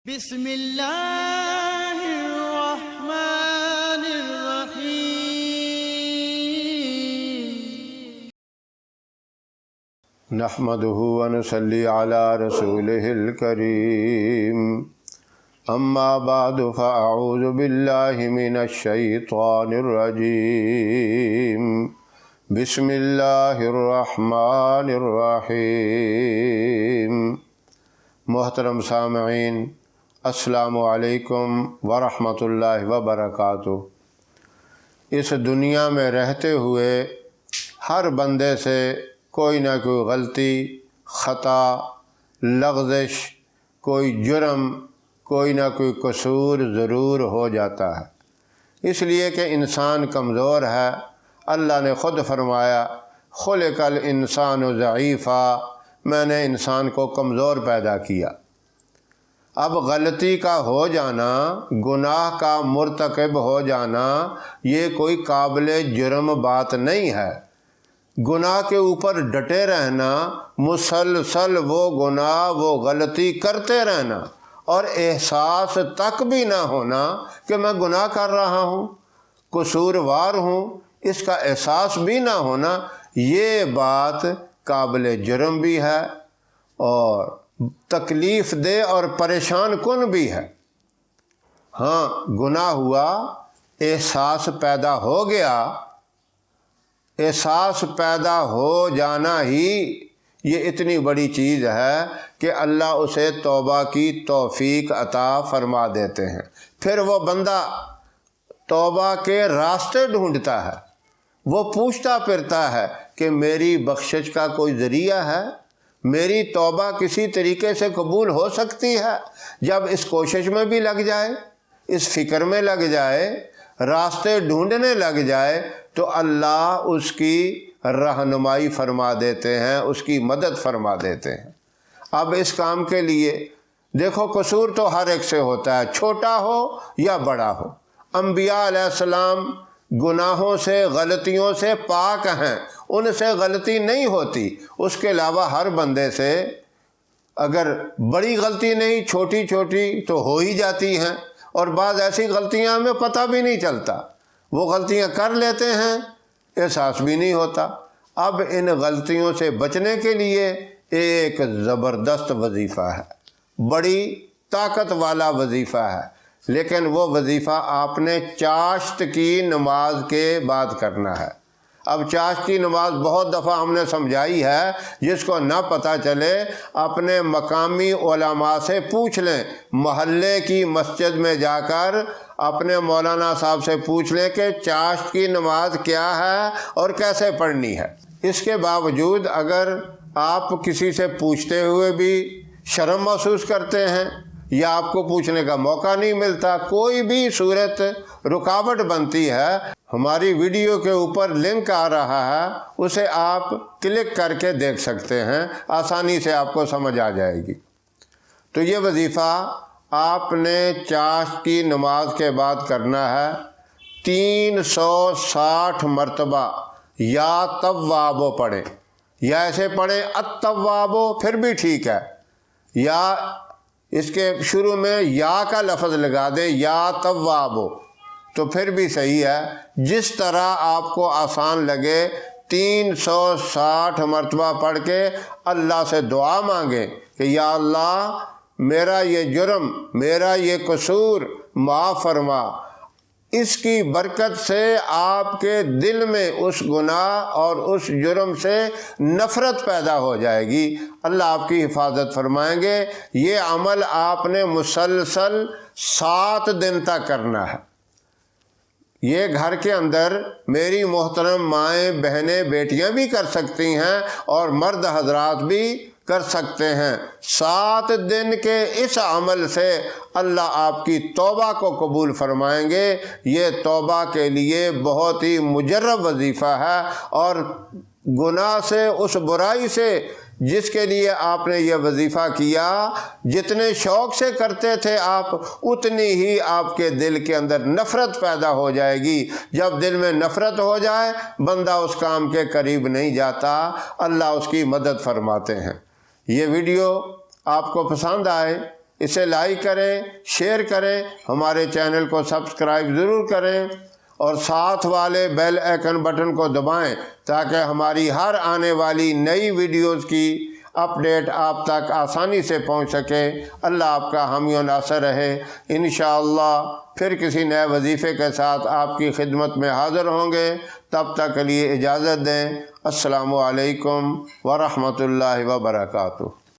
بسم اللہ الرحمن الرحیم نحمده ونصلي على رسوله الكريم اما بعد فاعوذ بالله من الشيطان الرجيم بسم الله الرحمن الرحيم۔ محترم سامعین، السلام علیکم ورحمۃ اللہ وبرکاتہ۔ اس دنیا میں رہتے ہوئے ہر بندے سے کوئی نہ کوئی غلطی، خطا، لغزش، کوئی جرم، کوئی نہ کوئی قصور ضرور ہو جاتا ہے، اس لیے کہ انسان کمزور ہے۔ اللہ نے خود فرمایا خلق الانسان ضعیفا، میں نے انسان کو کمزور پیدا کیا۔ اب غلطی کا ہو جانا، گناہ کا مرتکب ہو جانا، یہ کوئی قابل جرم بات نہیں ہے۔ گناہ کے اوپر ڈٹے رہنا، مسلسل وہ گناہ، وہ غلطی کرتے رہنا، اور احساس تک بھی نہ ہونا کہ میں گناہ کر رہا ہوں، قصوروار ہوں، اس کا احساس بھی نہ ہونا، یہ بات قابل جرم بھی ہے اور تکلیف دہ اور پریشان کن بھی ہے۔ ہاں، گناہ ہوا، احساس پیدا ہو گیا، احساس پیدا ہو جانا ہی یہ اتنی بڑی چیز ہے کہ اللہ اسے توبہ کی توفیق عطا فرما دیتے ہیں۔ پھر وہ بندہ توبہ کے راستے ڈھونڈتا ہے، وہ پوچھتا پھرتا ہے کہ میری بخشش کا کوئی ذریعہ ہے، میری توبہ کسی طریقے سے قبول ہو سکتی ہے۔ جب اس کوشش میں بھی لگ جائے، اس فکر میں لگ جائے، راستے ڈھونڈنے لگ جائے، تو اللہ اس کی رہنمائی فرما دیتے ہیں، اس کی مدد فرما دیتے ہیں۔ اب اس کام کے لیے دیکھو، قصور تو ہر ایک سے ہوتا ہے، چھوٹا ہو یا بڑا ہو۔ انبیاء علیہ السلام گناہوں سے، غلطیوں سے پاک ہیں، ان سے غلطی نہیں ہوتی۔ اس کے علاوہ ہر بندے سے اگر بڑی غلطی نہیں، چھوٹی چھوٹی تو ہو ہی جاتی ہیں، اور بعض ایسی غلطیاں ہمیں پتہ بھی نہیں چلتا، وہ غلطیاں کر لیتے ہیں، احساس بھی نہیں ہوتا۔ اب ان غلطیوں سے بچنے کے لیے ایک زبردست وظیفہ ہے، بڑی طاقت والا وظیفہ ہے، لیکن وہ وظیفہ آپ نے چاشت کی نماز کے بعد کرنا ہے۔ اب چاشت کی نماز بہت دفعہ ہم نے سمجھائی ہے، جس کو نہ پتہ چلے اپنے مقامی علماء سے پوچھ لیں، محلے کی مسجد میں جا کر اپنے مولانا صاحب سے پوچھ لیں کہ چاشت کی نماز کیا ہے اور کیسے پڑھنی ہے۔ اس کے باوجود اگر آپ کسی سے پوچھتے ہوئے بھی شرم محسوس کرتے ہیں یا آپ کو پوچھنے کا موقع نہیں ملتا، کوئی بھی صورت رکاوٹ بنتی ہے، ہماری ویڈیو کے اوپر لنک آ رہا ہے، اسے آپ کلک کر کے دیکھ سکتے ہیں، آسانی سے آپ کو سمجھ آ جائے گی۔ تو یہ وظیفہ آپ نے چاشت کی نماز کے بعد کرنا ہے، 360 مرتبہ یا توابو پڑھیں، یا ایسے پڑھیں التوابو، پھر بھی ٹھیک ہے، یا اس کے شروع میں یا کا لفظ لگا دیں، یا توابو، تو پھر بھی صحیح ہے۔ جس طرح آپ کو آسان لگے 360 مرتبہ پڑھ کے اللہ سے دعا مانگیں کہ یا اللہ میرا یہ جرم، میرا یہ قصور معاف فرما۔ اس کی برکت سے آپ کے دل میں اس گناہ اور اس جرم سے نفرت پیدا ہو جائے گی، اللہ آپ کی حفاظت فرمائیں گے۔ یہ عمل آپ نے مسلسل 7 دن تک کرنا ہے۔ یہ گھر کے اندر میری محترم مائیں، بہنیں، بیٹیاں بھی کر سکتی ہیں اور مرد حضرات بھی کر سکتے ہیں۔ 7 دن کے اس عمل سے اللہ آپ کی توبہ کو قبول فرمائیں گے۔ یہ توبہ کے لیے بہت ہی مجرب وظیفہ ہے، اور گناہ سے، اس برائی سے جس کے لیے آپ نے یہ وظیفہ کیا، جتنے شوق سے کرتے تھے آپ، اتنی ہی آپ کے دل کے اندر نفرت پیدا ہو جائے گی۔ جب دل میں نفرت ہو جائے، بندہ اس کام کے قریب نہیں جاتا، اللہ اس کی مدد فرماتے ہیں۔ یہ ویڈیو آپ کو پسند آئے اسے لائک کریں، شیئر کریں، ہمارے چینل کو سبسکرائب ضرور کریں اور ساتھ والے بیل آئیکن بٹن کو دبائیں تاکہ ہماری ہر آنے والی نئی ویڈیوز کی اپڈیٹ آپ تک آسانی سے پہنچ سکے۔ اللہ آپ کا حامی و ناصر رہے۔ انشاءاللہ پھر کسی نئے وظیفے کے ساتھ آپ کی خدمت میں حاضر ہوں گے، تب تک کے لیے اجازت دیں۔ السلام علیکم ورحمۃ اللہ وبرکاتہ۔